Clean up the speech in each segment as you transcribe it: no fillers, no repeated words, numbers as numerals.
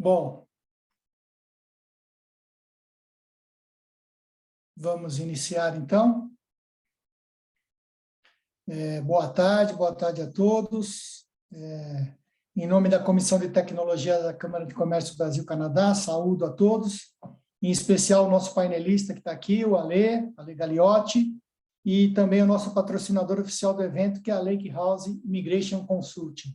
Bom, vamos iniciar então. Boa tarde a todos. Em nome da Comissão de Tecnologia da Câmara de Comércio Brasil-Canadá, saúdo a todos, em especial o nosso painelista que está aqui, o Ale Gagliotti, e também o nosso patrocinador oficial do evento, que é a Lake House Immigration Consulting.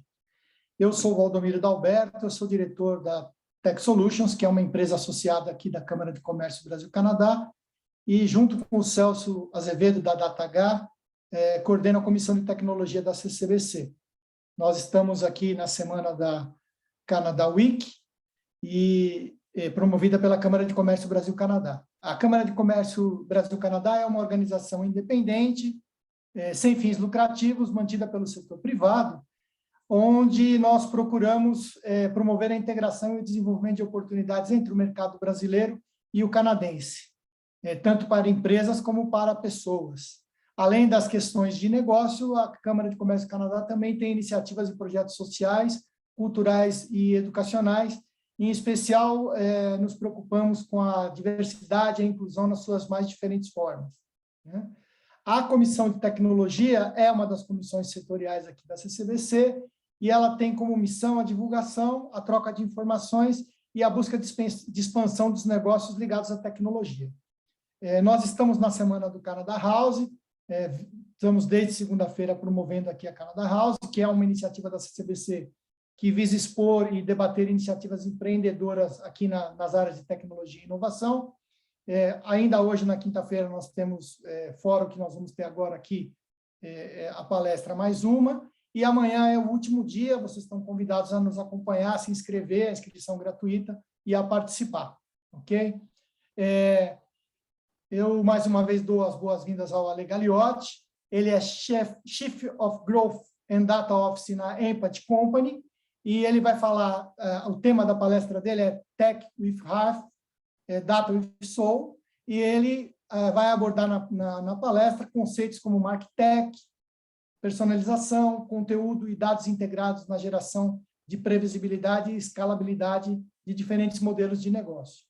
Eu sou o Valdomiro Dalberto, eu sou diretor da Tech Solutions, que é uma empresa associada aqui da Câmara de Comércio Brasil-Canadá, e junto com o Celso Azevedo, da DataH, coordeno a Comissão de Tecnologia da CCBC. Nós estamos aqui na semana da Canada Week, promovida pela Câmara de Comércio Brasil-Canadá. A Câmara de Comércio Brasil-Canadá é uma organização independente, sem fins lucrativos, mantida pelo setor privado, onde nós procuramos promover a integração e o desenvolvimento de oportunidades entre o mercado brasileiro e o canadense, tanto para empresas como para pessoas. Além das questões de negócio, a Câmara de Comércio do Canadá também tem iniciativas e projetos sociais, culturais e educacionais. Em especial, nos preocupamos com a diversidade e a inclusão nas suas mais diferentes formas, né? A Comissão de Tecnologia é uma das comissões setoriais aqui da CCBC e ela tem como missão a divulgação, a troca de informações e a busca de expansão dos negócios ligados à tecnologia. Nós estamos na Semana do Canada House, estamos desde segunda-feira promovendo aqui a Canada House, que é uma iniciativa da CCBC que visa expor e debater iniciativas empreendedoras aqui nas áreas de tecnologia e inovação. Ainda hoje, na quinta-feira, nós temos fórum que nós vamos ter agora aqui, a palestra mais uma, e amanhã é o último dia, vocês estão convidados a nos acompanhar, a se inscrever, a inscrição gratuita e a participar, ok? Eu, mais uma vez, dou as boas-vindas ao Ale Gagliotti. Ele é Chief of Growth and Data Office na Empathy Company, e ele vai falar, o tema da palestra dele é Tech with Heart, Data with Soul, e ele vai abordar na palestra conceitos como MarkTech, personalização, conteúdo e dados integrados na geração de previsibilidade e escalabilidade de diferentes modelos de negócio.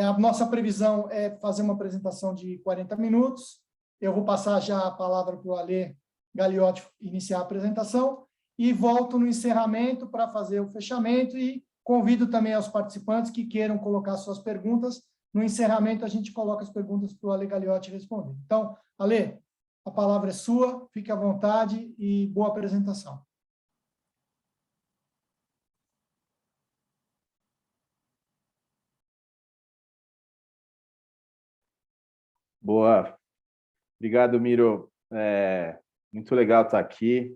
A nossa previsão é fazer uma apresentação de 40 minutos. Eu vou passar já a palavra para o Ale Gagliotti iniciar a apresentação e volto no encerramento para fazer o fechamento e convido também aos participantes que queiram colocar suas perguntas. No encerramento, a gente coloca as perguntas para o Ale Gagliotti responder. Então, Ale, a palavra é sua, fique à vontade e boa apresentação. Boa. Obrigado, Miro. Muito legal estar aqui.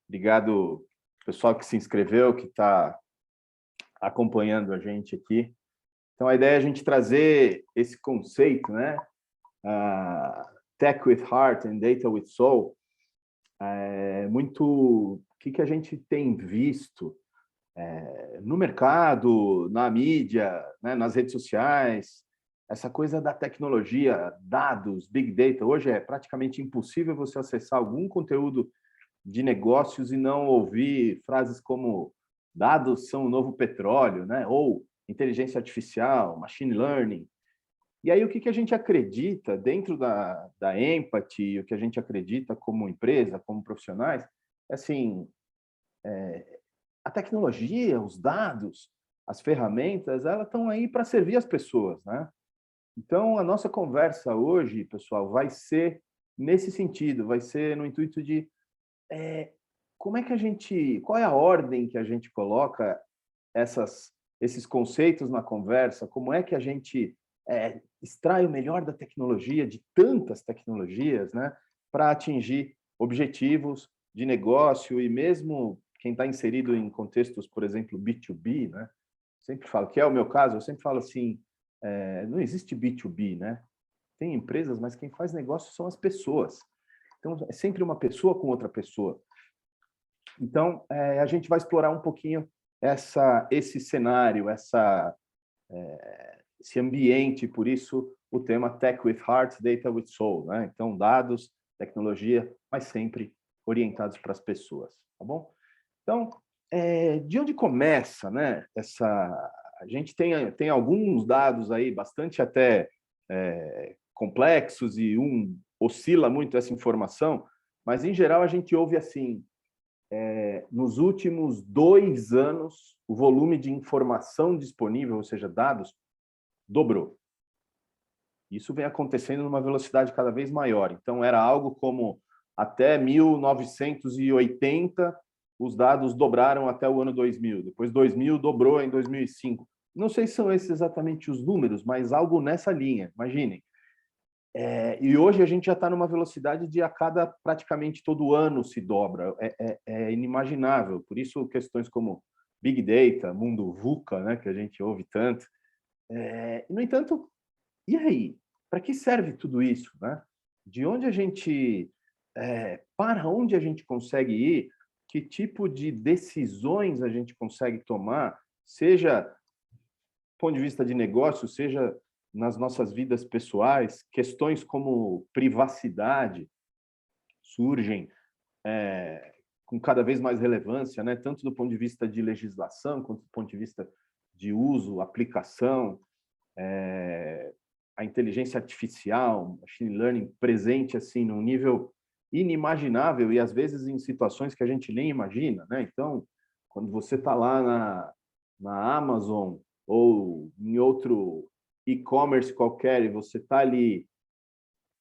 Obrigado, pessoal que se inscreveu, que está acompanhando a gente aqui. Então, a ideia é a gente trazer esse conceito, né? Tech with Heart and Data with Soul. Muito o que a gente tem visto no mercado, na mídia, né? Nas redes sociais, essa coisa da tecnologia, dados, Big Data. Hoje é praticamente impossível você acessar algum conteúdo de negócios e não ouvir frases como dados são o novo petróleo, né? Ou inteligência artificial, machine learning. E aí o que a gente acredita dentro da Empathy, o que a gente acredita como empresa, como profissionais, assim, a tecnologia, os dados, as ferramentas, elas estão aí para servir as pessoas, né? Então, a nossa conversa hoje, pessoal, vai ser nesse sentido, vai ser no intuito de como é que qual é a ordem que a gente coloca esses conceitos na conversa, como é que a gente extrai o melhor da tecnologia, de tantas tecnologias, né, para atingir objetivos de negócio e mesmo quem está inserido em contextos, por exemplo, B2B, né? Sempre falo, que é o meu caso, eu sempre falo assim, não existe B2B, né? Tem empresas, mas quem faz negócio são as pessoas. Então, é sempre uma pessoa com outra pessoa. Então, a gente vai explorar um pouquinho esse cenário, esse ambiente, por isso o tema Tech with Heart, Data with Soul, né? Então, dados, tecnologia, mas sempre orientados para as pessoas, tá bom? Então, de onde começa, né, a gente tem alguns dados aí bastante até complexos e oscila muito essa informação, mas, em geral, a gente ouve assim, nos últimos 2 anos, o volume de informação disponível, ou seja, dados, dobrou. Isso vem acontecendo numa velocidade cada vez maior. Então, era algo como até 1980, os dados dobraram até o ano 2000. Depois, 2000 dobrou em 2005. Não sei se são esses exatamente os números, mas algo nessa linha, imaginem. E hoje a gente já está numa velocidade de a cada praticamente todo ano se dobra. É inimaginável. Por isso, questões como Big Data, mundo VUCA, né, que a gente ouve tanto. No entanto, e aí? Para que serve tudo isso, né? De onde a gente... para onde a gente consegue ir? Que tipo de decisões a gente consegue tomar? Seja do ponto de vista de negócio, seja nas nossas vidas pessoais, questões como privacidade surgem com cada vez mais relevância, né? Tanto do ponto de vista de legislação, quanto do ponto de vista de uso, aplicação, a inteligência artificial, machine learning presente assim num nível inimaginável e às vezes em situações que a gente nem imagina, né? Então, quando você está lá na Amazon ou em outro e-commerce qualquer e você está ali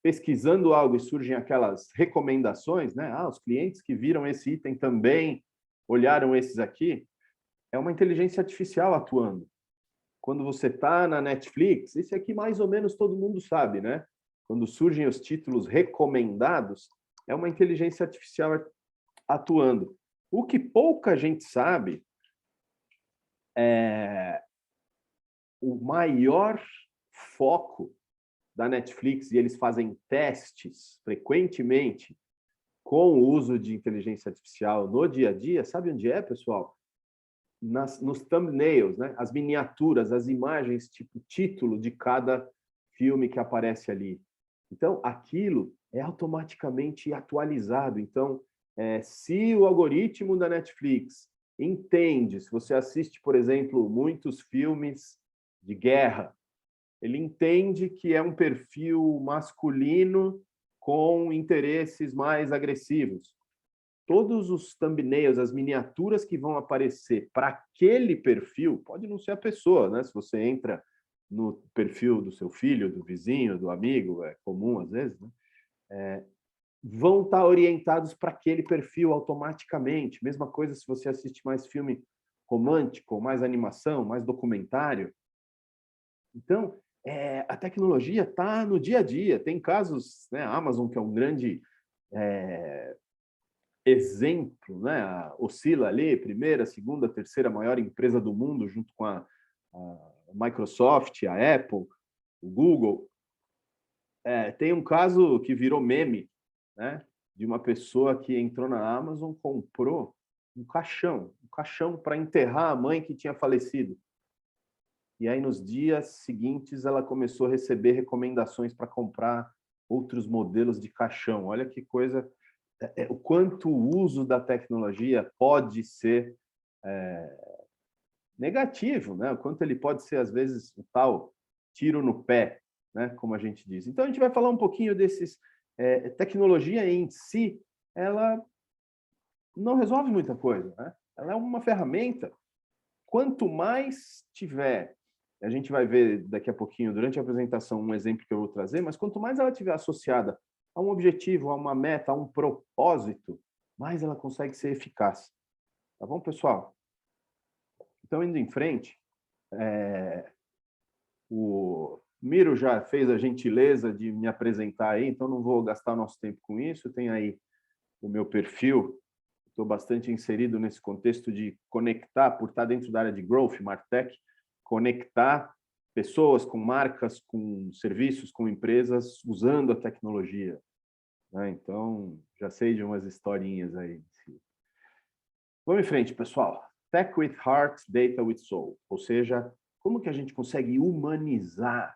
pesquisando algo e surgem aquelas recomendações, né? Os clientes que viram esse item também olharam esses aqui. É uma inteligência artificial atuando. Quando você está na Netflix, esse aqui mais ou menos todo mundo sabe, né? Quando surgem os títulos recomendados, é uma inteligência artificial atuando. O que pouca gente sabe é o maior foco da Netflix, e eles fazem testes frequentemente com o uso de inteligência artificial no dia a dia. Sabe onde é, pessoal? Nos thumbnails, né? As miniaturas, as imagens, tipo título de cada filme que aparece ali. Então, aquilo é automaticamente atualizado. Então, se o algoritmo da Netflix entende, se você assiste, por exemplo, muitos filmes de guerra, ele entende que é um perfil masculino com interesses mais agressivos. Todos os thumbnails, as miniaturas que vão aparecer para aquele perfil, pode não ser a pessoa, né? Se você entra no perfil do seu filho, do vizinho, do amigo, é comum às vezes, né? Vão estar orientados para aquele perfil automaticamente. Mesma coisa se você assiste mais filme romântico, mais animação, mais documentário. Então, a tecnologia está no dia a dia. Tem casos, né? A Amazon, que é um grande exemplo, né? Oscila ali, primeira, segunda, terceira maior empresa do mundo, junto com a Microsoft, a Apple, o Google. Tem um caso que virou meme, né? De uma pessoa que entrou na Amazon, comprou um caixão para enterrar a mãe que tinha falecido. E aí, nos dias seguintes, ela começou a receber recomendações para comprar outros modelos de caixão. Olha que coisa... o quanto o uso da tecnologia pode ser negativo, né? O quanto ele pode ser, às vezes, um tal tiro no pé, né? Como a gente diz. Então, a gente vai falar um pouquinho desses... tecnologia em si, ela não resolve muita coisa, né? Ela é uma ferramenta. Quanto mais tiver... A gente vai ver daqui a pouquinho, durante a apresentação, um exemplo que eu vou trazer, mas quanto mais ela estiver associada a um objetivo, a uma meta, a um propósito, mais ela consegue ser eficaz. Tá bom, pessoal? Então, indo em frente, o Miro já fez a gentileza de me apresentar aí, então não vou gastar nosso tempo com isso. Tem aí o meu perfil, estou bastante inserido nesse contexto de conectar, por estar dentro da área de Growth, Martech, conectar pessoas com marcas, com serviços, com empresas, usando a tecnologia. Então, já sei de umas historinhas aí. Vamos em frente, pessoal. Tech with Heart, Data with Soul. Ou seja, como que a gente consegue humanizar,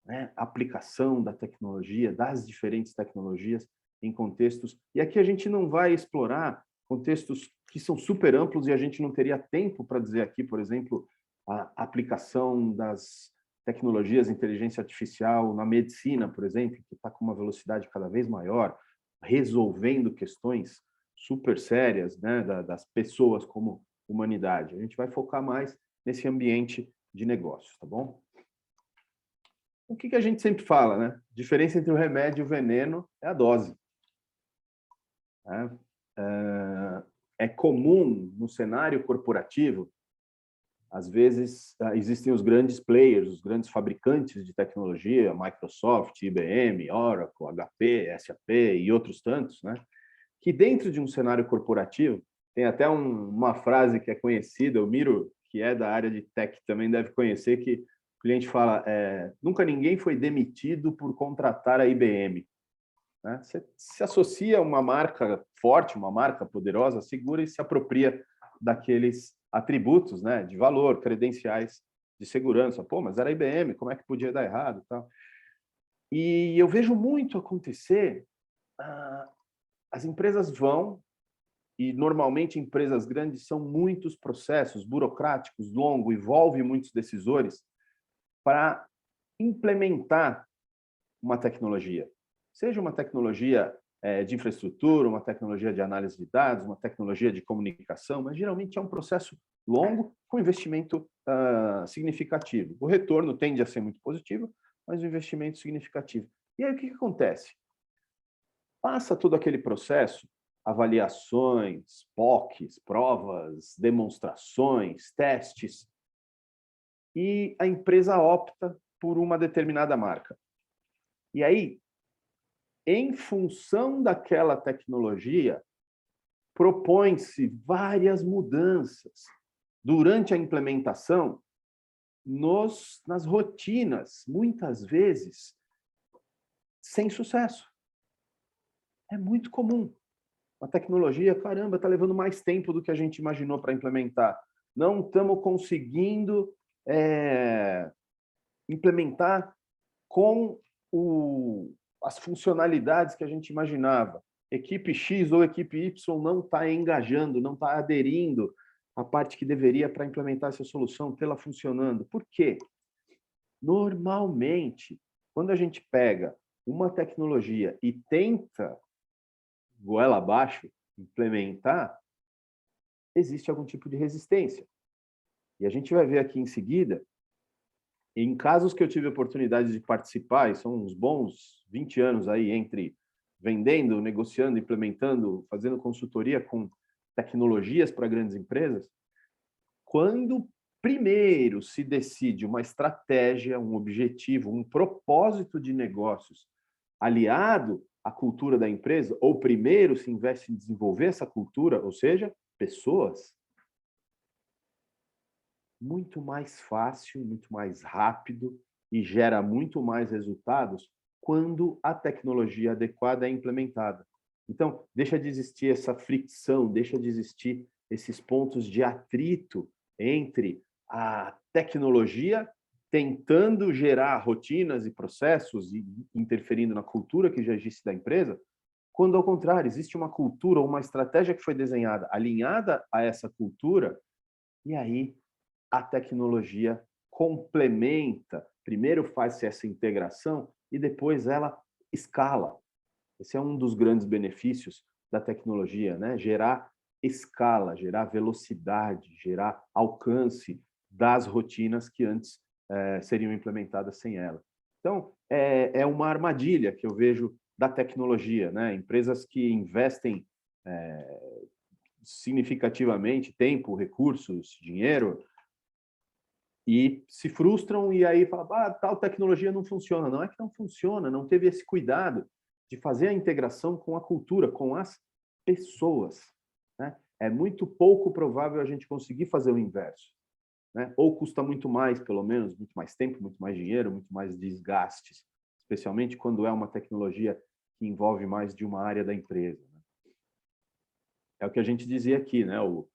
né, a aplicação da tecnologia, das diferentes tecnologias em contextos. E aqui a gente não vai explorar contextos que são super amplos e a gente não teria tempo para dizer aqui, por exemplo, a aplicação das tecnologias de inteligência artificial na medicina, por exemplo, que está com uma velocidade cada vez maior, resolvendo questões super sérias, né, das pessoas como humanidade. A gente vai focar mais nesse ambiente de negócios, tá bom? O que a gente sempre fala, né? A diferença entre o remédio e o veneno é a dose. É comum no cenário corporativo, às vezes, existem os grandes players, os grandes fabricantes de tecnologia, Microsoft, IBM, Oracle, HP, SAP e outros tantos, né? Que dentro de um cenário corporativo, tem até uma frase que é conhecida, o Miro, que é da área de tech, também deve conhecer, que o cliente fala, nunca ninguém foi demitido por contratar a IBM. Né? Você se associa a uma marca forte, uma marca poderosa, segura e se apropria daqueles atributos, né, de valor, credenciais de segurança. Pô, mas era a IBM, como é que podia dar errado? Tal. E eu vejo muito acontecer, as empresas vão, e normalmente empresas grandes são muitos processos burocráticos, longo, envolve muitos decisores, para implementar uma tecnologia. Seja uma tecnologia de infraestrutura, uma tecnologia de análise de dados, uma tecnologia de comunicação, mas geralmente é um processo longo com investimento significativo. O retorno tende a ser muito positivo, mas o investimento significativo. E aí o que acontece? Passa todo aquele processo, avaliações, POCs, provas, demonstrações, testes, e a empresa opta por uma determinada marca. E aí, em função daquela tecnologia, propõe-se várias mudanças durante a implementação nas rotinas, muitas vezes sem sucesso. É muito comum. A tecnologia, caramba, está levando mais tempo do que a gente imaginou para implementar. Não estamos conseguindo implementar com as funcionalidades que a gente imaginava. Equipe X ou equipe Y não está engajando, não está aderindo à parte que deveria para implementar essa solução, tê-la funcionando. Por quê? Normalmente, quando a gente pega uma tecnologia e tenta, goela abaixo, implementar, existe algum tipo de resistência. E a gente vai ver aqui em seguida, em casos que eu tive a oportunidade de participar, e são uns bons 20 anos aí entre vendendo, negociando, implementando, fazendo consultoria com tecnologias para grandes empresas, quando primeiro se decide uma estratégia, um objetivo, um propósito de negócios aliado à cultura da empresa, ou primeiro se investe em desenvolver essa cultura, ou seja, pessoas, muito mais fácil, muito mais rápido e gera muito mais resultados quando a tecnologia adequada é implementada. Então, deixa de existir essa fricção, deixa de existir esses pontos de atrito entre a tecnologia tentando gerar rotinas e processos e interferindo na cultura que já existe da empresa, quando, ao contrário, existe uma cultura ou uma estratégia que foi desenhada alinhada a essa cultura, e aí a tecnologia complementa, primeiro faz essa integração e depois ela escala. Esse é um dos grandes benefícios da tecnologia, né? Gerar escala, gerar velocidade, gerar alcance das rotinas que antes seriam implementadas sem ela. Então, é uma armadilha que eu vejo da tecnologia, né? Empresas que investem significativamente tempo, recursos, dinheiro, e se frustram e aí falam, tal tecnologia não funciona. Não é que não funciona, não teve esse cuidado de fazer a integração com a cultura, com as pessoas. Né? É muito pouco provável a gente conseguir fazer o inverso. Né? Ou custa muito mais, pelo menos, muito mais tempo, muito mais dinheiro, muito mais desgastes, especialmente quando é uma tecnologia que envolve mais de uma área da empresa. Né? É o que a gente dizia aqui, né? O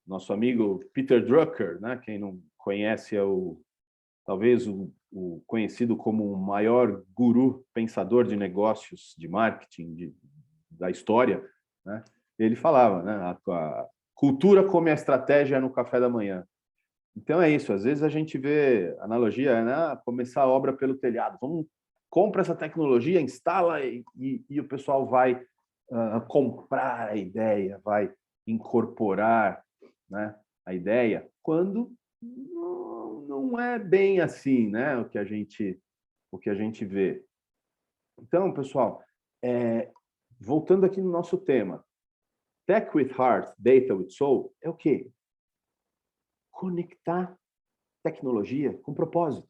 nosso amigo Peter Drucker, né? Quem não conhece, é talvez o conhecido como o maior guru pensador de negócios, de marketing da história, né? Ele falava, né? A cultura come a estratégia no café da manhã. Então é isso, às vezes a gente vê analogia, né? Começar a obra pelo telhado. Vamos, compra essa tecnologia, instala e o pessoal vai comprar a ideia, vai incorporar, né, a ideia, quando não é bem assim, né? O que a gente vê. Então, pessoal, voltando aqui no nosso tema, Tech with Heart, Data with Soul, é o quê? Conectar tecnologia com propósito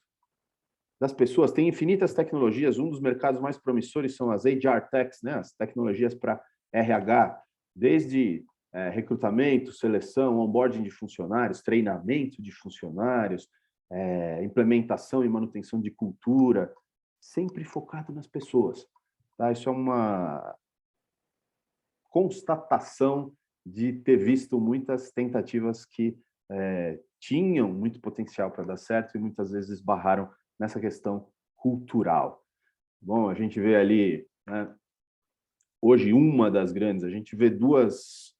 das pessoas. Tem infinitas tecnologias, um dos mercados mais promissores são as HR Techs, né? As tecnologias para RH, desde recrutamento, seleção, onboarding de funcionários, treinamento de funcionários, implementação e manutenção de cultura, sempre focado nas pessoas. Tá? Isso é uma constatação de ter visto muitas tentativas que tinham muito potencial para dar certo e muitas vezes esbarraram nessa questão cultural. Bom, a gente vê ali, né, hoje uma das grandes, a gente vê duas,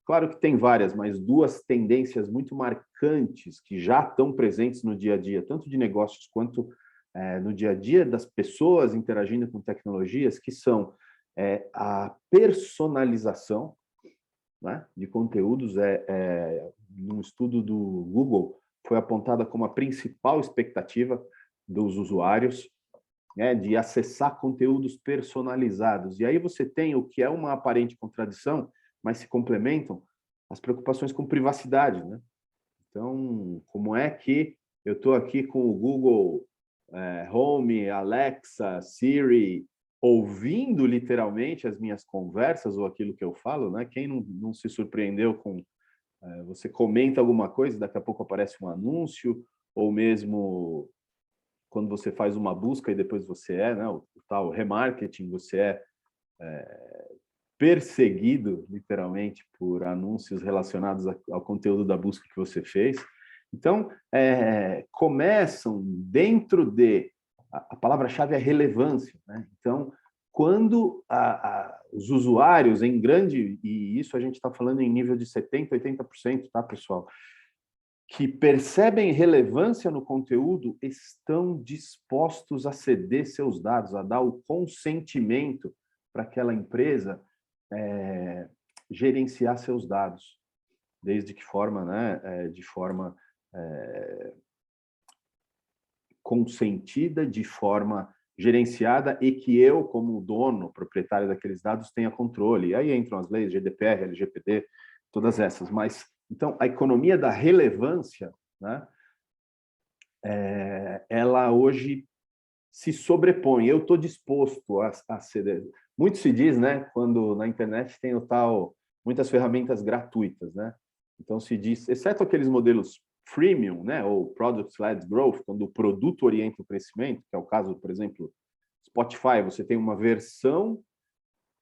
claro que tem várias, mas duas tendências muito marcantes que já estão presentes no dia a dia, tanto de negócios quanto no dia a dia das pessoas interagindo com tecnologias, que são a personalização, né, de conteúdos. Num estudo do Google, foi apontada como a principal expectativa dos usuários, né, de acessar conteúdos personalizados. E aí você tem o que é uma aparente contradição, mas se complementam, as preocupações com privacidade, né? Então, como é que eu estou aqui com o Google Home, Alexa, Siri, ouvindo literalmente as minhas conversas ou aquilo que eu falo, né? Quem não se surpreendeu com você comenta alguma coisa, daqui a pouco aparece um anúncio, ou mesmo quando você faz uma busca e depois você né, o tal remarketing, você perseguido, literalmente, por anúncios relacionados ao conteúdo da busca que você fez. Então, começam dentro de... A palavra-chave é relevância, né? Então, quando os usuários em grande... E isso a gente está falando em nível de 70%, 80%, tá, pessoal? Que percebem relevância no conteúdo, estão dispostos a ceder seus dados, a dar o consentimento para aquela empresa gerenciar seus dados. Desde que forma, né? De forma consentida, de forma gerenciada e que eu, como dono, proprietário daqueles dados, tenha controle. E aí entram as leis GDPR, LGPD, todas essas. Mas, então, a economia da relevância, né, ela hoje se sobrepõe. Eu estou disposto a ceder. Muito se diz, né, quando na internet tem muitas ferramentas gratuitas, né? Então se diz, exceto aqueles modelos freemium, né, ou product-led growth, quando o produto orienta o crescimento, que é o caso, por exemplo, Spotify, você tem uma versão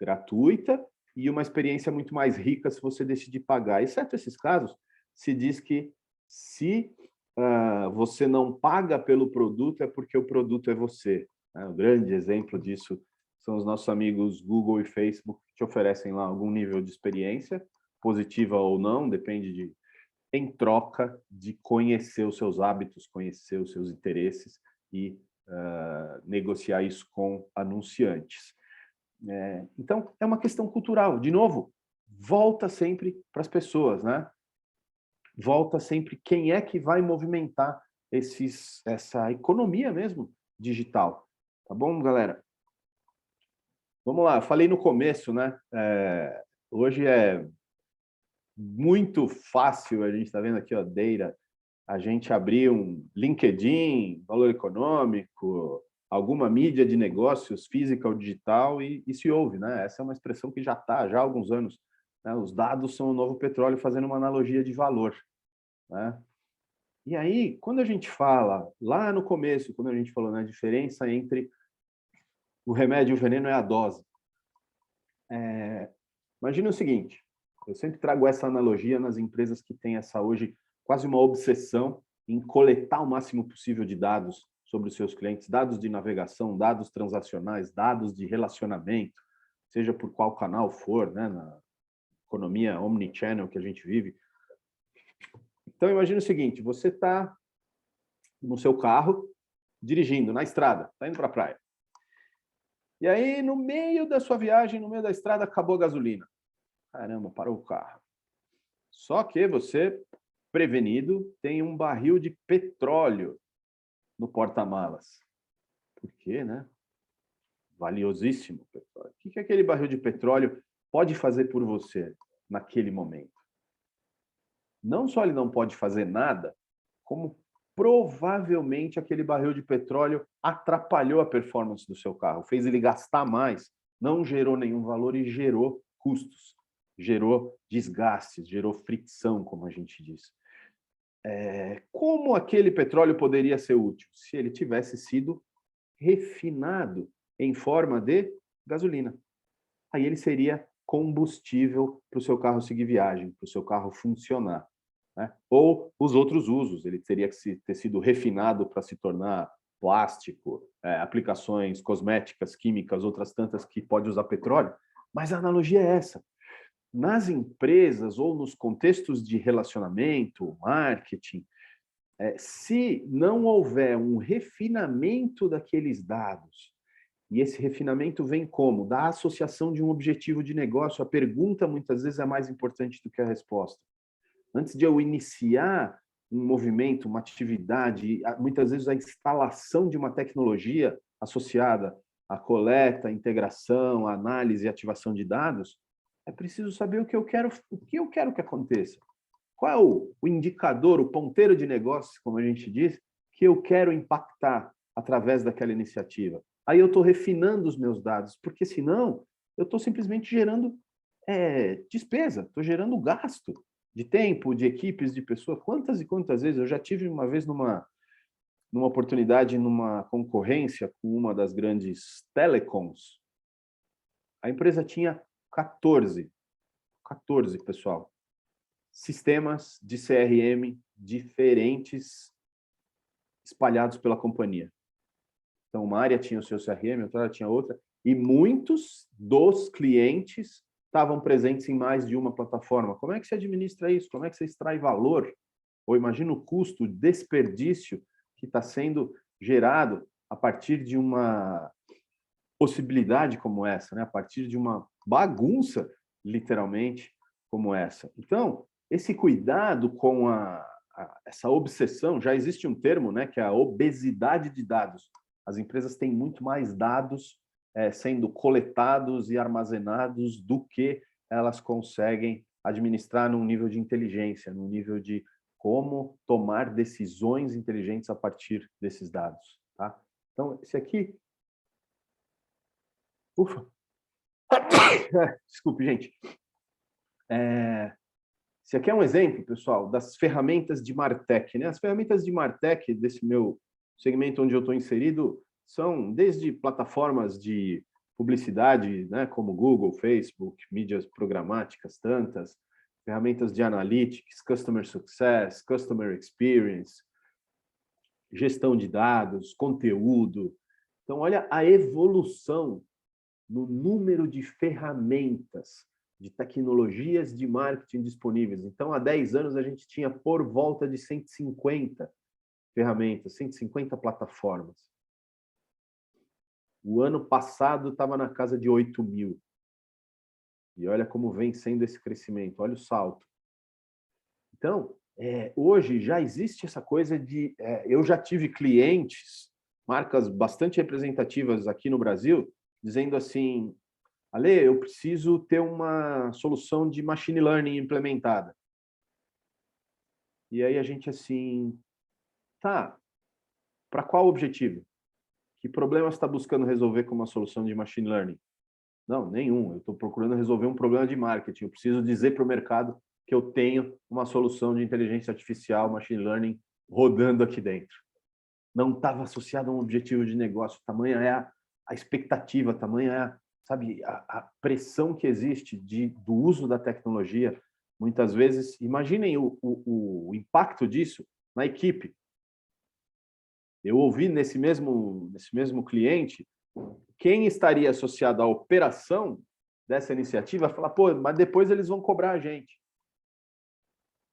gratuita e uma experiência muito mais rica se você decidir pagar. Exceto esses casos, se diz que se você não paga pelo produto é porque o produto é você. Um grande exemplo disso são os nossos amigos Google e Facebook, que te oferecem lá algum nível de experiência, positiva ou não, depende em troca de conhecer os seus hábitos, conhecer os seus interesses e negociar isso com anunciantes. Então, é uma questão cultural. De novo, volta sempre para as pessoas, né? Volta sempre quem é que vai movimentar essa economia mesmo digital. Tá bom, galera? Vamos lá, eu falei no começo, né? Hoje é muito fácil, a gente está vendo aqui, ó, Deira, a gente abrir um LinkedIn, Valor Econômico, alguma mídia de negócios, física ou digital, e se ouve, né? Essa é uma expressão que já está há alguns anos. Né? Os dados são o novo petróleo, fazendo uma analogia de valor. Né? E aí, quando a gente fala, lá no começo, quando a gente falou na diferença entre o remédio e o veneno é a dose. Imagina o seguinte, eu sempre trago essa analogia nas empresas que têm hoje quase uma obsessão em coletar o máximo possível de dados sobre os seus clientes, dados de navegação, dados transacionais, dados de relacionamento, seja por qual canal for, né, na economia omnichannel que a gente vive. Então, imagine o seguinte, você está no seu carro, dirigindo na estrada, está indo para a praia. E aí, no meio da sua viagem, no meio da estrada, acabou a gasolina. Caramba, parou o carro. Só que você, prevenido, tem um barril de petróleo no porta-malas. Por quê, né? Valiosíssimo petróleo. O que aquele barril de petróleo pode fazer por você naquele momento? Não só ele não pode fazer nada, como provavelmente aquele barril de petróleo atrapalhou a performance do seu carro, fez ele gastar mais, não gerou nenhum valor e gerou custos, gerou desgastes, gerou fricção, como a gente diz. Como aquele petróleo poderia ser útil? Se ele tivesse sido refinado em forma de gasolina. Aí ele seria combustível para o seu carro seguir viagem, para o seu carro funcionar. Né? Ou os outros usos, ele teria que ter sido refinado para se tornar plástico, aplicações cosméticas, químicas, outras tantas que pode usar petróleo. Mas a analogia é essa. Nas empresas ou nos contextos de relacionamento, marketing, se não houver um refinamento daqueles dados, e esse refinamento vem como? Da associação de um objetivo de negócio. A pergunta, muitas vezes, é mais importante do que a resposta. Antes de eu iniciar um movimento, uma atividade, muitas vezes a instalação de uma tecnologia associada à coleta, integração, análise e ativação de dados, é preciso saber o que eu quero que aconteça. Qual é o indicador, o ponteiro de negócio, como a gente diz, que eu quero impactar através daquela iniciativa? Aí eu estou refinando os meus dados, porque senão eu estou simplesmente gerando despesa, estou gerando gasto de tempo, de equipes, de pessoas. Quantas e quantas vezes eu já tive uma vez numa oportunidade, numa concorrência com uma das grandes telecoms, a empresa tinha 14, pessoal, sistemas de CRM diferentes espalhados pela companhia. Então, uma área tinha o seu CRM, outra área tinha outra, e muitos dos clientes estavam presentes em mais de uma plataforma. Como é que se administra isso? Como é que você extrai valor? Ou imagina o custo, o desperdício que está sendo gerado a partir de uma possibilidade como essa, né? A partir de uma bagunça, literalmente, como essa. Então, esse cuidado com essa obsessão, já existe um termo, né, que é a obesidade de dados. As empresas têm muito mais dados sendo coletados e armazenados do que elas conseguem administrar num nível de inteligência, num nível de como tomar decisões inteligentes a partir desses dados. Tá? Então, esse aqui... Ufa! Desculpe, gente. Esse aqui é um exemplo, pessoal, das ferramentas de MarTech. Né? As ferramentas de MarTech, desse meu segmento onde eu estou inserido, são desde plataformas de publicidade, né, como Google, Facebook, mídias programáticas, tantas, ferramentas de analytics, customer success, customer experience, gestão de dados, conteúdo. Então, olha a evolução no número de ferramentas, de tecnologias de marketing disponíveis. Então, há 10 anos, a gente tinha por volta de 150 ferramentas, 150 plataformas. O ano passado estava na casa de 8.000. E olha como vem sendo esse crescimento, olha o salto. Então, hoje já existe essa coisa de... eu já tive clientes, marcas bastante representativas aqui no Brasil, dizendo assim, Ale, eu preciso ter uma solução de machine learning implementada. E aí a gente assim, tá, para qual objetivo? Que problema você está buscando resolver com uma solução de machine learning? Não, nenhum. Eu estou procurando resolver um problema de marketing. Eu preciso dizer para o mercado que eu tenho uma solução de inteligência artificial, machine learning, rodando aqui dentro. Não estava associado a um objetivo de negócio. Tamanha é a expectativa, tamanha é sabe, a pressão que existe do uso da tecnologia. Muitas vezes, imaginem o impacto disso na equipe. Eu ouvi nesse mesmo cliente, quem estaria associado à operação dessa iniciativa falar, pô, mas depois eles vão cobrar a gente.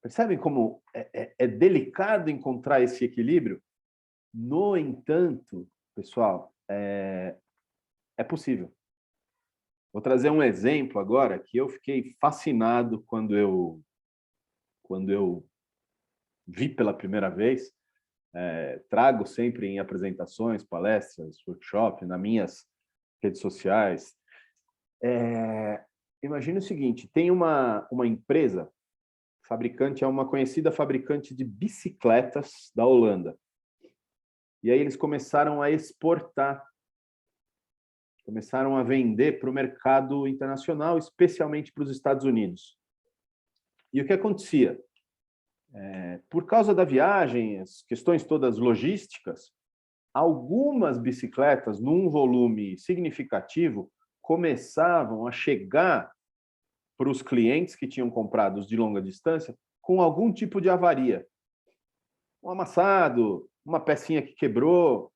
Percebem como é delicado encontrar esse equilíbrio? No entanto, pessoal, é possível. Vou trazer um exemplo agora que eu fiquei fascinado quando eu vi pela primeira vez. Trago sempre em apresentações, palestras, workshops, nas minhas redes sociais. Imagine o seguinte, tem uma empresa, fabricante, é uma conhecida fabricante de bicicletas da Holanda. E aí eles começaram a exportar, começaram a vender para o mercado internacional, especialmente para os Estados Unidos. E o que acontecia? Por causa da viagem, as questões todas logísticas, algumas bicicletas, num volume significativo, começavam a chegar para os clientes que tinham comprado de longa distância com algum tipo de avaria. Um amassado, uma pecinha que quebrou.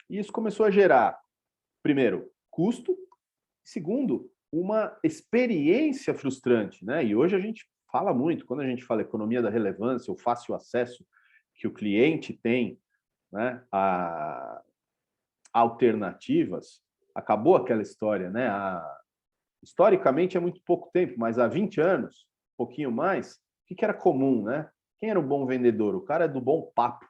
E isso começou a gerar, primeiro, custo, segundo, uma experiência frustrante, né? E hoje a gente fala muito, quando a gente fala economia da relevância, o fácil acesso que o cliente tem, né, a alternativas, acabou aquela história, né? Historicamente é muito pouco tempo, mas há 20 anos, um pouquinho mais, o que era comum, né? Quem era o bom vendedor? O cara é do bom papo.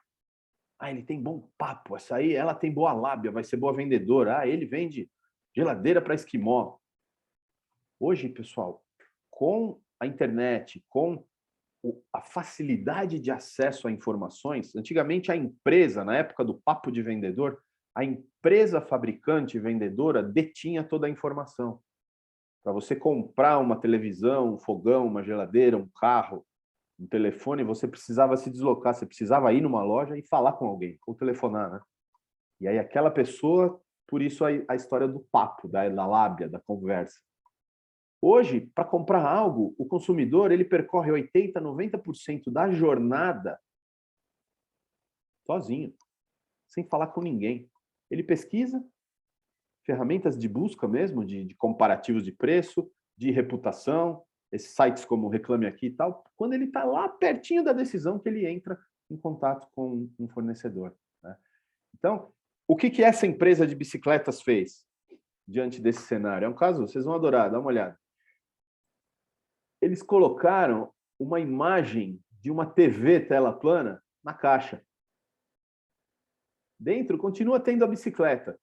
Ele tem bom papo, essa aí, ela tem boa lábia, vai ser boa vendedora. Ele vende geladeira para esquimó. Hoje, pessoal, com a internet, com a facilidade de acesso a informações, antigamente a empresa, na época do papo de vendedor, a empresa fabricante e vendedora detinha toda a informação. Para você comprar uma televisão, um fogão, uma geladeira, um carro, um telefone, você precisava se deslocar, você precisava ir numa loja e falar com alguém, ou telefonar, né? E aí aquela pessoa, por isso a história do papo, da lábia, da conversa. Hoje, para comprar algo, o consumidor ele percorre 80%, 90% da jornada sozinho, sem falar com ninguém. Ele pesquisa, ferramentas de busca mesmo, de comparativos de preço, de reputação, esses sites como Reclame Aqui e tal, quando ele está lá pertinho da decisão que ele entra em contato com um fornecedor, né? Então, o que essa empresa de bicicletas fez diante desse cenário? É um caso, vocês vão adorar, dá uma olhada. Eles colocaram uma imagem de uma TV tela plana na caixa. Dentro continua tendo a bicicleta.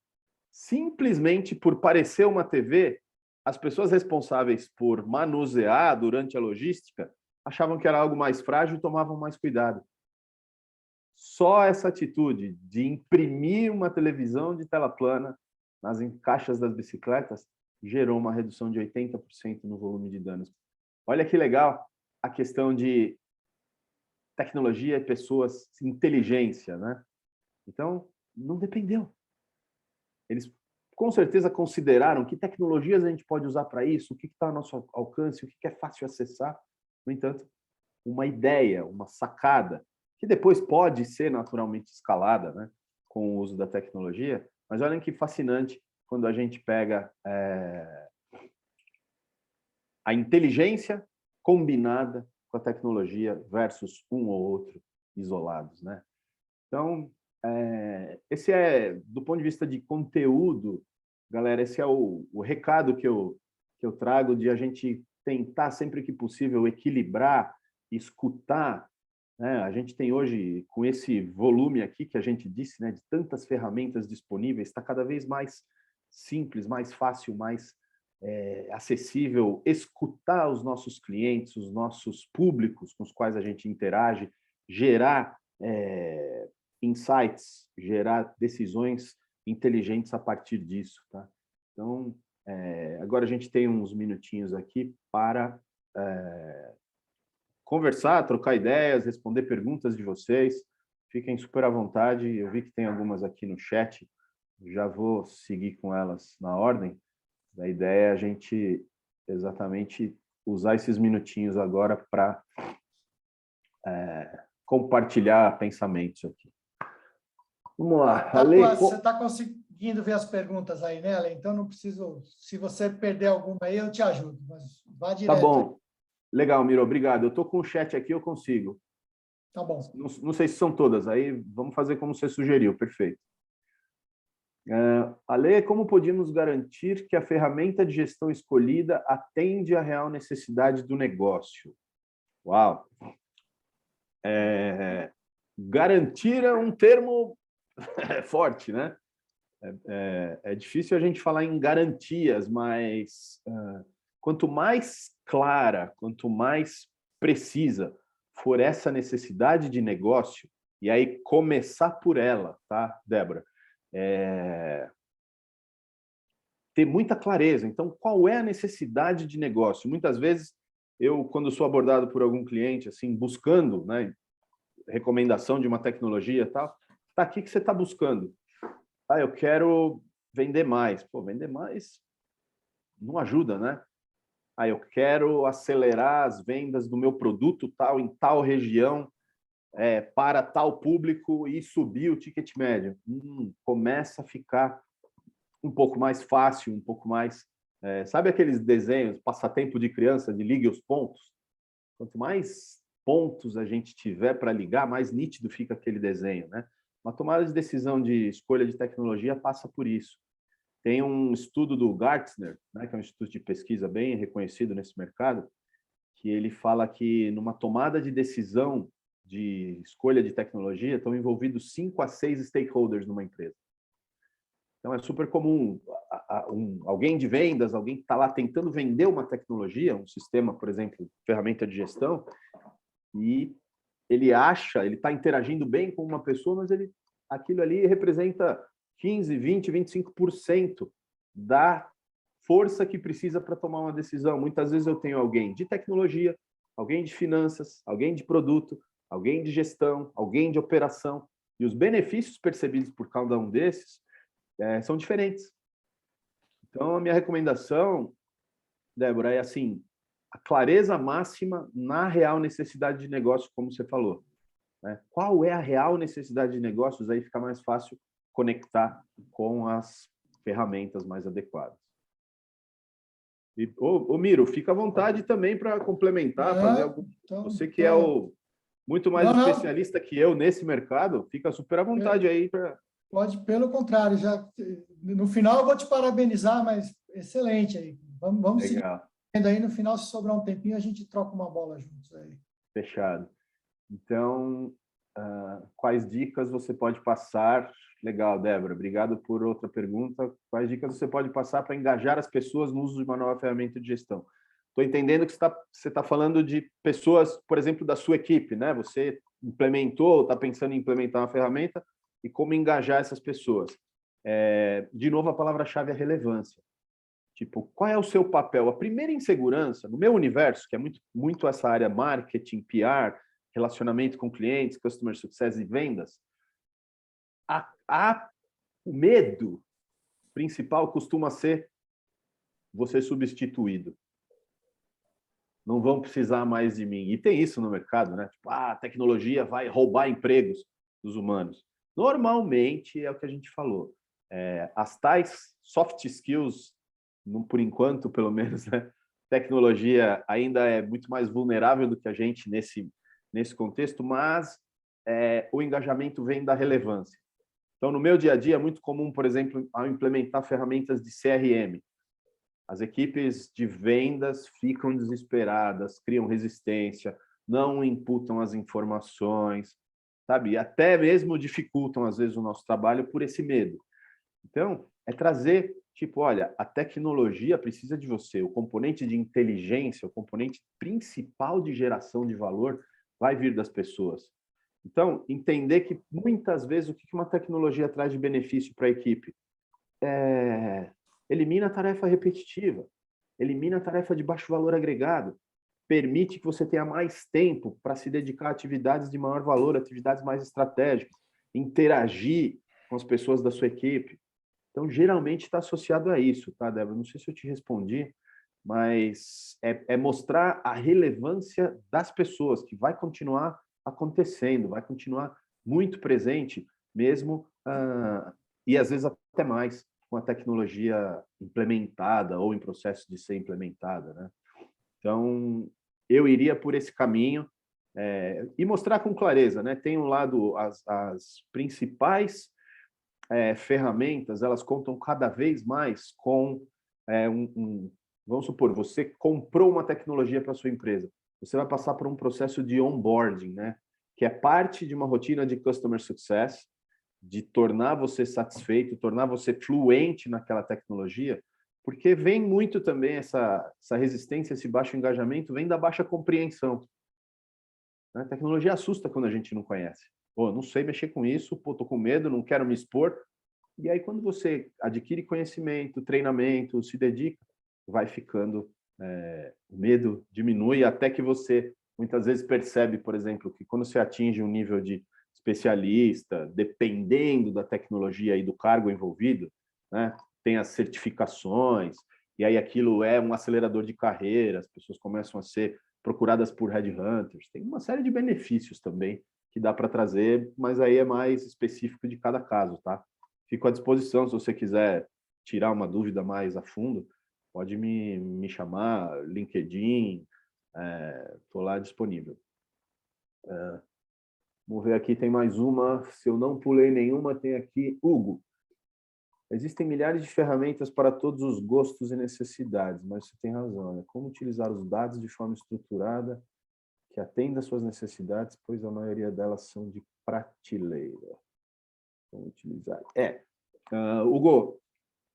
Simplesmente por parecer uma TV, as pessoas responsáveis por manusear durante a logística achavam que era algo mais frágil e tomavam mais cuidado. Só essa atitude de imprimir uma televisão de tela plana nas caixas das bicicletas gerou uma redução de 80% no volume de danos. Olha que legal a questão de tecnologia, pessoas, inteligência, né? Então, não dependeu. Eles com certeza consideraram que tecnologias a gente pode usar para isso, o que está ao nosso alcance, o que é fácil acessar. No entanto, uma ideia, uma sacada, que depois pode ser naturalmente escalada, né, com o uso da tecnologia, mas olhem que fascinante quando a gente pega a inteligência combinada com a tecnologia versus um ou outro isolados, né? Então, esse do ponto de vista de conteúdo, galera, esse é o recado que eu trago de a gente tentar sempre que possível equilibrar, escutar, né? A gente tem hoje, com esse volume aqui que a gente disse, né, de tantas ferramentas disponíveis, está cada vez mais simples, mais fácil, mais acessível escutar os nossos clientes, os nossos públicos com os quais a gente interage, gerar insights, gerar decisões inteligentes a partir disso, tá? Então, agora a gente tem uns minutinhos aqui para conversar, trocar ideias, responder perguntas de vocês. Fiquem super à vontade. Eu vi que tem algumas aqui no chat. Já vou seguir com elas na ordem. A ideia é a gente exatamente usar esses minutinhos agora para compartilhar pensamentos aqui. Vamos lá. Ale, você está conseguindo ver as perguntas aí, né, Ale? Então não preciso. Se você perder alguma aí, eu te ajudo. Mas vá direto. Tá bom. Legal, Miro, obrigado. Eu estou com o chat aqui, eu consigo. Tá bom. Não sei se são todas, aí vamos fazer como você sugeriu, perfeito. Ale, como podemos garantir que a ferramenta de gestão escolhida atende à real necessidade do negócio? Uau! Garantir é um termo forte, né? É difícil a gente falar em garantias, mas quanto mais clara, quanto mais precisa for essa necessidade de negócio, e aí começar por ela, tá, Débora? Ter muita clareza. Então, qual é a necessidade de negócio? Muitas vezes, quando sou abordado por algum cliente, assim, buscando, né, recomendação de uma tecnologia e tal, tá aqui que você está buscando. Eu quero vender mais. Pô, vender mais não ajuda, né? Eu quero acelerar as vendas do meu produto tal em tal região para tal público e subir o ticket médio. Começa a ficar um pouco mais fácil, um pouco mais... sabe aqueles desenhos, passatempo de criança, de ligue os pontos? Quanto mais pontos a gente tiver para ligar, mais nítido fica aquele desenho, né? Uma tomada de decisão de escolha de tecnologia passa por isso. Tem um estudo do Gartner, né, que é um instituto de pesquisa bem reconhecido nesse mercado, que ele fala que numa tomada de decisão de escolha de tecnologia estão envolvidos 5 a 6 stakeholders numa empresa. Então, é super comum alguém de vendas, alguém que está lá tentando vender uma tecnologia, um sistema, por exemplo, ferramenta de gestão, e ele está interagindo bem com uma pessoa, mas aquilo ali representa 15, 20, 25% da força que precisa para tomar uma decisão. Muitas vezes eu tenho alguém de tecnologia, alguém de finanças, alguém de produto, alguém de gestão, alguém de operação, e os benefícios percebidos por cada um desses são diferentes. Então, a minha recomendação, Débora, é assim, a clareza máxima na real necessidade de negócio, como você falou. Né? Qual é a real necessidade de negócios? Aí fica mais fácil conectar com as ferramentas mais adequadas. E, Miro, fica à vontade também para complementar, fazer algum... Você que é muito mais especialista que eu nesse mercado, fica super à vontade aí para... Pode, pelo contrário, no final eu vou te parabenizar, mas excelente aí. Vamos seguir aí, no final, se sobrar um tempinho, a gente troca uma bola juntos aí. Fechado. Então, quais dicas você pode passar? Legal, Débora, obrigado por outra pergunta. Quais dicas você pode passar para engajar as pessoas no uso de uma nova ferramenta de gestão? Estou entendendo que você está falando de pessoas, por exemplo, da sua equipe, né? Você implementou, está pensando em implementar uma ferramenta, e como engajar essas pessoas. De novo, a palavra-chave é relevância. Tipo, qual é o seu papel? A primeira insegurança, no meu universo, que é muito essa área marketing, PR, relacionamento com clientes, customer success e vendas, o medo principal costuma ser você substituído. Não vão precisar mais de mim. E tem isso no mercado, né? Tipo, a tecnologia vai roubar empregos dos humanos. Normalmente, é o que a gente falou, as tais soft skills, por enquanto, pelo menos, né, tecnologia ainda é muito mais vulnerável do que a gente nesse contexto, mas o engajamento vem da relevância. Então, no meu dia a dia, é muito comum, por exemplo, ao implementar ferramentas de CRM, as equipes de vendas ficam desesperadas, criam resistência, não imputam as informações, sabe? E até mesmo dificultam, às vezes, o nosso trabalho por esse medo. Então, é trazer, tipo, olha, a tecnologia precisa de você, o componente de inteligência, o componente principal de geração de valor vai vir das pessoas. Então, entender que, muitas vezes, o que uma tecnologia traz de benefício para a equipe? Elimina a tarefa repetitiva, elimina a tarefa de baixo valor agregado, permite que você tenha mais tempo para se dedicar a atividades de maior valor, atividades mais estratégicas, interagir com as pessoas da sua equipe. Então, geralmente está associado a isso, tá, Débora? Não sei se eu te respondi, mas é mostrar a relevância das pessoas, que vai continuar acontecendo, vai continuar muito presente, mesmo, e às vezes até mais, com a tecnologia implementada ou em processo de ser implementada, né? Então, eu iria por esse caminho e mostrar com clareza, né? Tem um lado, as principais ferramentas, elas contam cada vez mais com vamos supor, você comprou uma tecnologia para a sua empresa, você vai passar por um processo de onboarding, né? Que é parte de uma rotina de customer success, de tornar você satisfeito, tornar você fluente naquela tecnologia, porque vem muito também essa resistência, esse baixo engajamento, vem da baixa compreensão. A tecnologia assusta quando a gente não conhece. Pô, não sei mexer com isso, pô, tô com medo, não quero me expor. E aí, quando você adquire conhecimento, treinamento, se dedica, vai ficando, o medo diminui, até que você, muitas vezes, percebe, por exemplo, que quando você atinge um nível de especialista, dependendo da tecnologia e do cargo envolvido, né, tem as certificações, e aí aquilo é um acelerador de carreira, as pessoas começam a ser procuradas por headhunters, tem uma série de benefícios também que dá para trazer, mas aí é mais específico de cada caso, tá? Fico à disposição, se você quiser tirar uma dúvida mais a fundo, pode me chamar, LinkedIn, estou lá disponível. Vamos ver aqui, tem mais uma, se eu não pulei nenhuma, tem aqui, Hugo. Existem milhares de ferramentas para todos os gostos e necessidades, mas você tem razão, né? Como utilizar os dados de forma estruturada que atenda às suas necessidades, pois a maioria delas são de prateleira. Como utilizar? Hugo,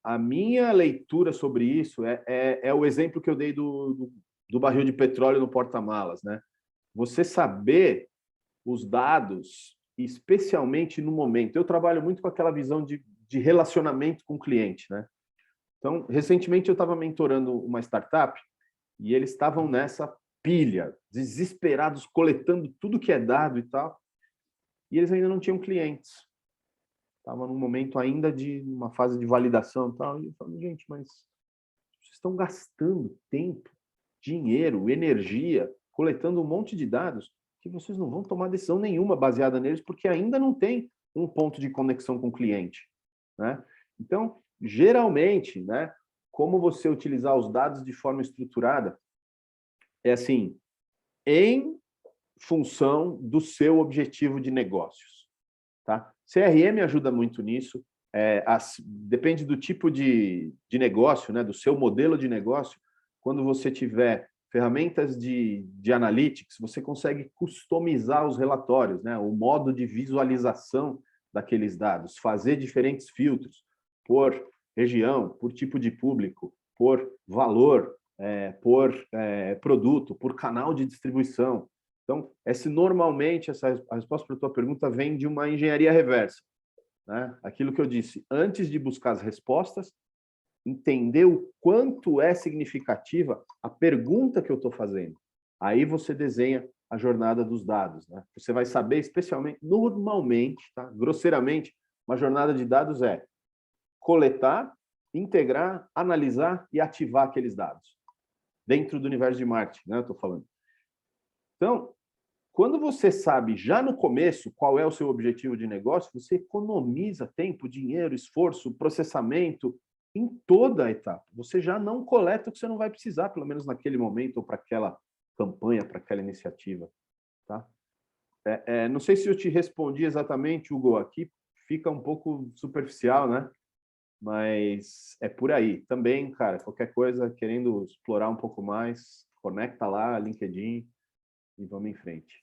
a minha leitura sobre isso é o exemplo que eu dei do barril de petróleo no porta-malas, né? Você saber os dados, especialmente no momento. Eu trabalho muito com aquela visão de relacionamento com o cliente, né? Então, recentemente eu estava mentorando uma startup e eles estavam nessa pilha, desesperados, coletando tudo que é dado e tal, e eles ainda não tinham clientes. Estava num momento ainda de uma fase de validação e tal, e eu falei, gente, mas vocês estão gastando tempo, dinheiro, energia, coletando um monte de dados que vocês não vão tomar decisão nenhuma baseada neles, porque ainda não tem um ponto de conexão com o cliente, né? Então, geralmente, né, como você utilizar os dados de forma estruturada é assim, em função do seu objetivo de negócios, tá? CRM ajuda muito nisso, depende do tipo de negócio, né, do seu modelo de negócio. Quando você tiver ferramentas de analytics, você consegue customizar os relatórios, né, o modo de visualização daqueles dados, fazer diferentes filtros por região, por tipo de público, por valor, por produto, por canal de distribuição. Então, normalmente, a resposta para a tua pergunta vem de uma engenharia reversa, né? Aquilo que eu disse, antes de buscar as respostas, entender o quanto é significativa a pergunta que eu estou fazendo. Aí você desenha a jornada dos dados, né? Você vai saber, especialmente, normalmente, tá? Grosseiramente, uma jornada de dados é coletar, integrar, analisar e ativar aqueles dados dentro do universo de marketing, né? Eu estou falando. Então, quando você sabe já no começo qual é o seu objetivo de negócio, você economiza tempo, dinheiro, esforço, processamento em toda a etapa. Você já não coleta o que você não vai precisar, pelo menos naquele momento, ou para aquela campanha, para aquela iniciativa. Tá? Não sei se eu te respondi exatamente, Hugo, aqui fica um pouco superficial, né? Mas é por aí. Também, cara, qualquer coisa, querendo explorar um pouco mais, conecta lá, LinkedIn, e vamos em frente.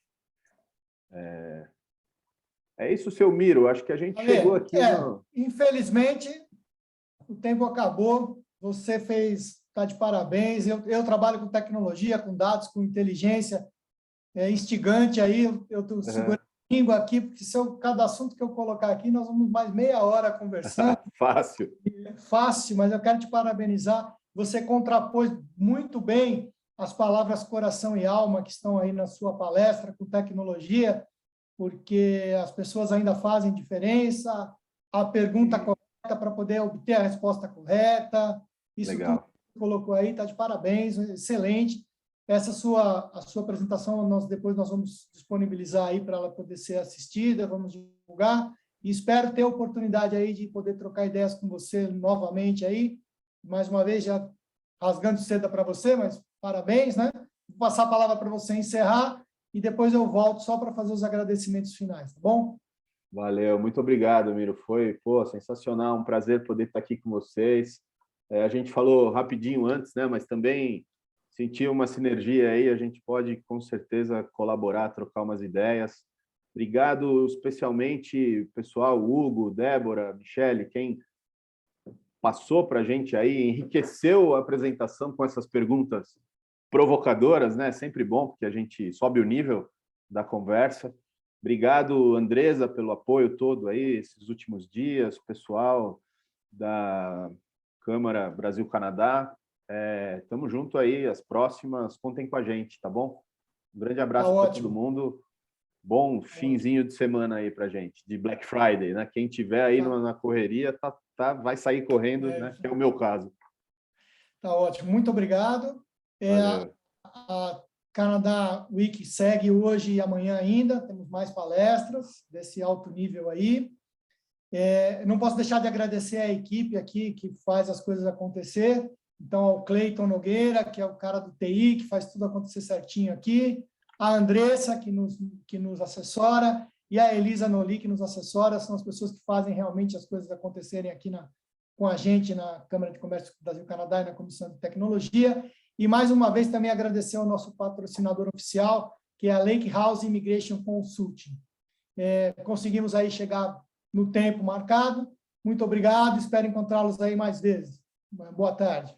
É isso, seu Miro. Acho que a gente chegou aqui. Infelizmente, o tempo acabou. Você está de parabéns. Eu trabalho com tecnologia, com dados, com inteligência. É instigante aí. Eu estou segurando a língua aqui, porque cada assunto que eu colocar aqui, nós vamos mais meia hora conversando. Fácil. Fácil, mas eu quero te parabenizar. Você contrapôs muito bem as palavras coração e alma que estão aí na sua palestra com tecnologia, porque as pessoas ainda fazem diferença, a pergunta correta para poder obter a resposta correta. Isso Legal. tudo que você colocou aí, está de parabéns, excelente. A sua apresentação, depois nós vamos disponibilizar aí para ela poder ser assistida, vamos divulgar, e espero ter a oportunidade aí de poder trocar ideias com você novamente aí, mais uma vez, já rasgando seda para você, mas parabéns, né? passar a palavra para você encerrar e depois eu volto só para fazer os agradecimentos finais, tá bom? Valeu, muito obrigado, Miro. Foi, pô, sensacional, um prazer poder estar aqui com vocês. A gente falou rapidinho antes, né? Mas também senti uma sinergia aí, a gente pode com certeza colaborar, trocar umas ideias. Obrigado especialmente, pessoal, Hugo, Débora, Michele, quem passou para a gente aí, enriqueceu a apresentação com essas perguntas provocadoras, né? Sempre bom, porque a gente sobe o nível da conversa. Obrigado, Andresa, pelo apoio todo aí, esses últimos dias, pessoal da Câmara Brasil-Canadá. Estamos junto aí, as próximas, contem com a gente, tá bom? Um grande abraço para todo mundo. Bom finzinho de semana aí para a gente, de Black Friday, né? Quem tiver aí na correria vai sair correndo, né? Que é o meu caso. Tá ótimo, muito obrigado. A Canadá Week segue hoje e amanhã ainda, temos mais palestras desse alto nível aí. Não posso deixar de agradecer a equipe aqui que faz as coisas acontecer. Então, ao Cleiton Nogueira, que é o cara do TI, que faz tudo acontecer certinho aqui, a Andressa, que nos assessora, e a Elisa Noli, que nos assessora, são as pessoas que fazem realmente as coisas acontecerem aqui com a gente na Câmara de Comércio Brasil-Canadá e na Comissão de Tecnologia. E, mais uma vez, também agradecer ao nosso patrocinador oficial, que é a Lake House Immigration Consulting. Conseguimos aí chegar no tempo marcado. Muito obrigado, espero encontrá-los aí mais vezes. Boa tarde.